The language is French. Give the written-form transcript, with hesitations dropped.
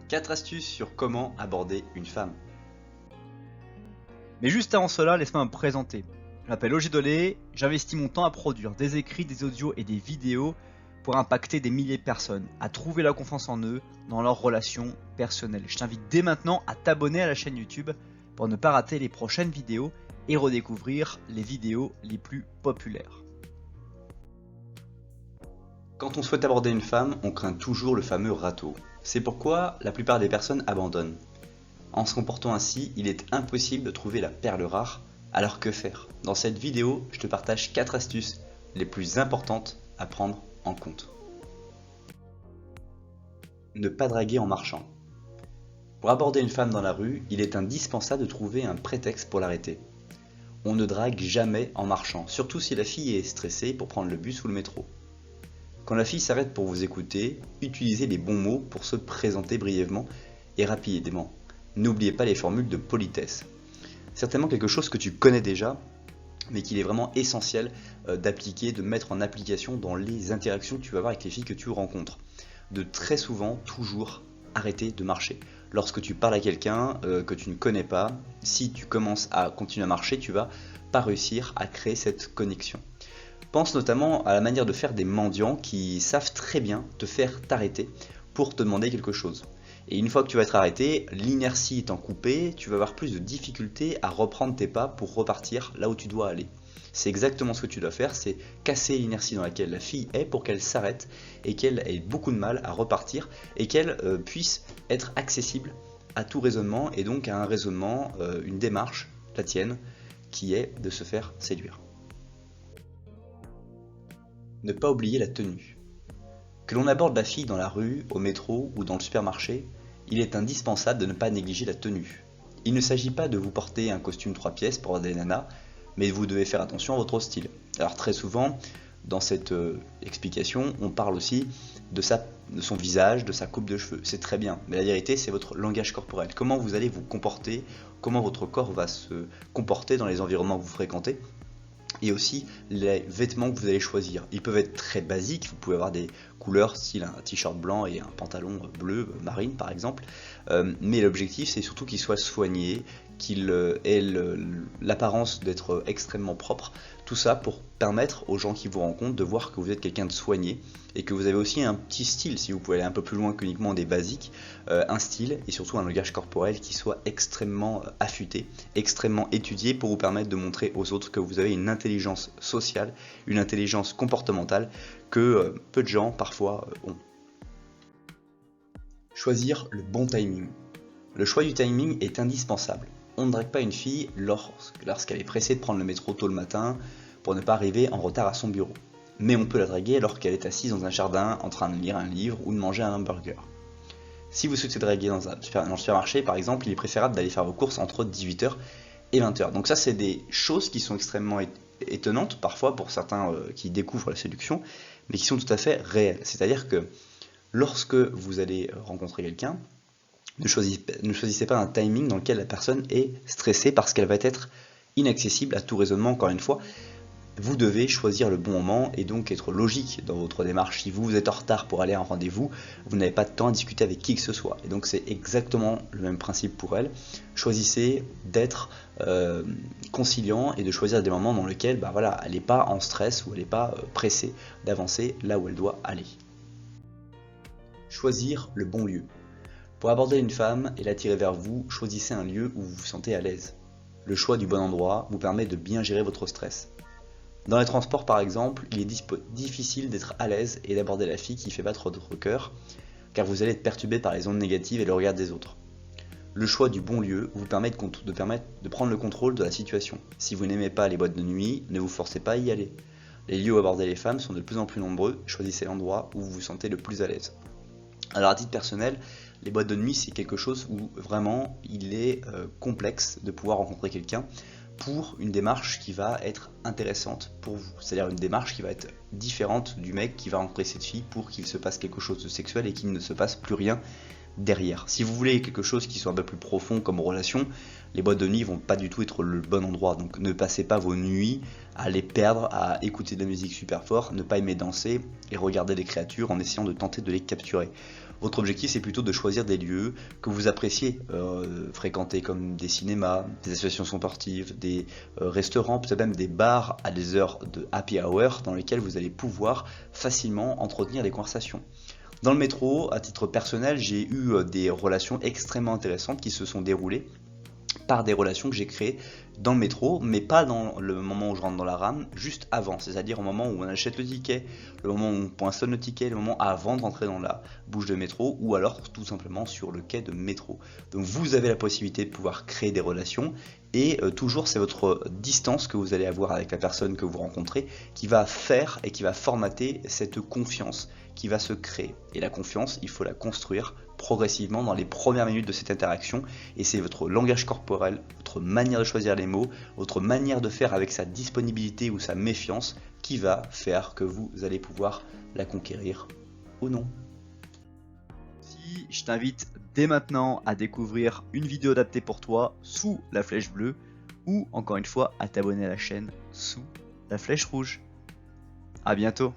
4 astuces sur comment aborder une femme. Mais juste avant cela, laisse-moi me présenter. Je m'appelle Ogier Dolé, j'investis mon temps à produire des écrits, des audios et des vidéos pour impacter des milliers de personnes, à trouver la confiance en eux dans leurs relations personnelles. Je t'invite dès maintenant à t'abonner à la chaîne YouTube pour ne pas rater les prochaines vidéos et redécouvrir les vidéos les plus populaires. Quand on souhaite aborder une femme, on craint toujours le fameux râteau. C'est pourquoi la plupart des personnes abandonnent. En se comportant ainsi, il est impossible de trouver la perle rare. Alors que faire? Dans cette vidéo, je te partage 4 astuces les plus importantes à prendre en compte. Ne pas draguer en marchant. Pour aborder une femme dans la rue, il est indispensable de trouver un prétexte pour l'arrêter. On ne drague jamais en marchant, surtout si la fille est stressée pour prendre le bus ou le métro. Quand la fille s'arrête pour vous écouter, utilisez les bons mots pour se présenter brièvement et rapidement. N'oubliez pas les formules de politesse. Certainement quelque chose que tu connais déjà, mais qu'il est vraiment essentiel d'appliquer, de mettre en application dans les interactions que tu vas avoir avec les filles que tu rencontres. De très souvent, toujours arrêter de marcher. Lorsque tu parles à quelqu'un que tu ne connais pas, si tu commences à continuer à marcher, tu vas pas réussir à créer cette connexion. Pense notamment à la manière de faire des mendiants qui savent très bien te faire t'arrêter pour te demander quelque chose. Et une fois que tu vas être arrêté, l'inertie étant coupée, tu vas avoir plus de difficultés à reprendre tes pas pour repartir là où tu dois aller. C'est exactement ce que tu dois faire, c'est casser l'inertie dans laquelle la fille est pour qu'elle s'arrête et qu'elle ait beaucoup de mal à repartir et qu'elle puisse être accessible à tout raisonnement et donc à un raisonnement, une démarche, la tienne, qui est de se faire séduire. Ne pas oublier la tenue. Que l'on aborde la fille dans la rue, au métro ou dans le supermarché, il est indispensable de ne pas négliger la tenue. Il ne s'agit pas de vous porter un costume 3 pièces pour des nanas, mais vous devez faire attention à votre style. Alors très souvent, dans cette explication, on parle aussi de son visage, de sa coupe de cheveux. C'est très bien, mais la vérité, c'est votre langage corporel. Comment vous allez vous comporter, comment votre corps va se comporter dans les environnements que vous fréquentez. Et aussi les vêtements que vous allez choisir. Ils peuvent être très basiques, vous pouvez avoir des couleurs style un t-shirt blanc et un pantalon bleu marine par exemple, mais l'objectif c'est surtout qu'ils soient soignés, qu'ils aient l'apparence d'être extrêmement propre, tout ça pour permettre aux gens qui vous rencontrent de voir que vous êtes quelqu'un de soigné et que vous avez aussi un petit style, si vous pouvez aller un peu plus loin qu'uniquement des basiques, un style et surtout un langage corporel qui soit extrêmement affûté, extrêmement étudié pour vous permettre de montrer aux autres que vous avez une intelligence sociale, une intelligence comportementale que peu de gens parfois ont. Choisir le bon timing. Le choix du timing est indispensable. On ne drague pas une fille lorsqu'elle est pressée de prendre le métro tôt le matin pour ne pas arriver en retard à son bureau. Mais on peut la draguer alors qu'elle est assise dans un jardin en train de lire un livre ou de manger un hamburger. Si vous souhaitez draguer dans le supermarché par exemple, il est préférable d'aller faire vos courses entre 18h et 20h. Donc ça c'est des choses qui sont extrêmement étonnantes parfois pour certains qui découvrent la séduction, mais qui sont tout à fait réelles. C'est-à-dire que lorsque vous allez rencontrer quelqu'un, ne choisissez pas un timing dans lequel la personne est stressée parce qu'elle va être inaccessible à tout raisonnement. Encore une fois, vous devez choisir le bon moment et donc être logique dans votre démarche. Si vous êtes en retard pour aller à un rendez-vous, vous n'avez pas de temps à discuter avec qui que ce soit. Et donc c'est exactement le même principe pour elle. Choisissez d'être conciliant et de choisir des moments dans lesquels elle n'est pas en stress ou elle n'est pas pressée d'avancer là où elle doit aller. Choisir le bon lieu. Pour aborder une femme et l'attirer vers vous, choisissez un lieu où vous vous sentez à l'aise. Le choix du bon endroit vous permet de bien gérer votre stress. Dans les transports par exemple, il est difficile d'être à l'aise et d'aborder la fille qui fait battre votre cœur, car vous allez être perturbé par les ondes négatives et le regard des autres. Le choix du bon lieu vous permet de prendre le contrôle de la situation. Si vous n'aimez pas les boîtes de nuit, ne vous forcez pas à y aller. Les lieux où aborder les femmes sont de plus en plus nombreux, choisissez l'endroit où vous vous sentez le plus à l'aise. Alors à titre personnel, les boîtes de nuit c'est quelque chose où vraiment il est complexe de pouvoir rencontrer quelqu'un pour une démarche qui va être intéressante pour vous. C'est-à-dire une démarche qui va être différente du mec qui va rencontrer cette fille pour qu'il se passe quelque chose de sexuel et qu'il ne se passe plus rien derrière. Si vous voulez quelque chose qui soit un peu plus profond comme relation, les boîtes de nuit vont pas du tout être le bon endroit. Donc ne passez pas vos nuits à les perdre, à écouter de la musique super fort, ne pas aimer danser et regarder les créatures en essayant de tenter de les capturer. Votre objectif, c'est plutôt de choisir des lieux que vous appréciez fréquenter, comme des cinémas, des associations sportives, des restaurants, peut-être même des bars à des heures de happy hour dans lesquels vous allez pouvoir facilement entretenir des conversations. Dans le métro, à titre personnel, j'ai eu des relations extrêmement intéressantes qui se sont déroulées par des relations que j'ai créées dans le métro, mais pas dans le moment où je rentre dans la rame, juste avant, c'est-à-dire au moment où on achète le ticket, le moment où on poinçonne le ticket, le moment avant de rentrer dans la bouche de métro, ou alors tout simplement sur le quai de métro. Donc vous avez la possibilité de pouvoir créer des relations, et toujours c'est votre distance que vous allez avoir avec la personne que vous rencontrez qui va faire et qui va formater cette confiance qui va se créer. Et la confiance, il faut la construire progressivement dans les premières minutes de cette interaction, et c'est votre langage corporel, votre manière de choisir les mots, votre manière de faire avec sa disponibilité ou sa méfiance qui va faire que vous allez pouvoir la conquérir ou non. Si je t'invite dès maintenant à découvrir une vidéo adaptée pour toi sous la flèche bleue, ou encore une fois à t'abonner à la chaîne sous la flèche rouge. À bientôt.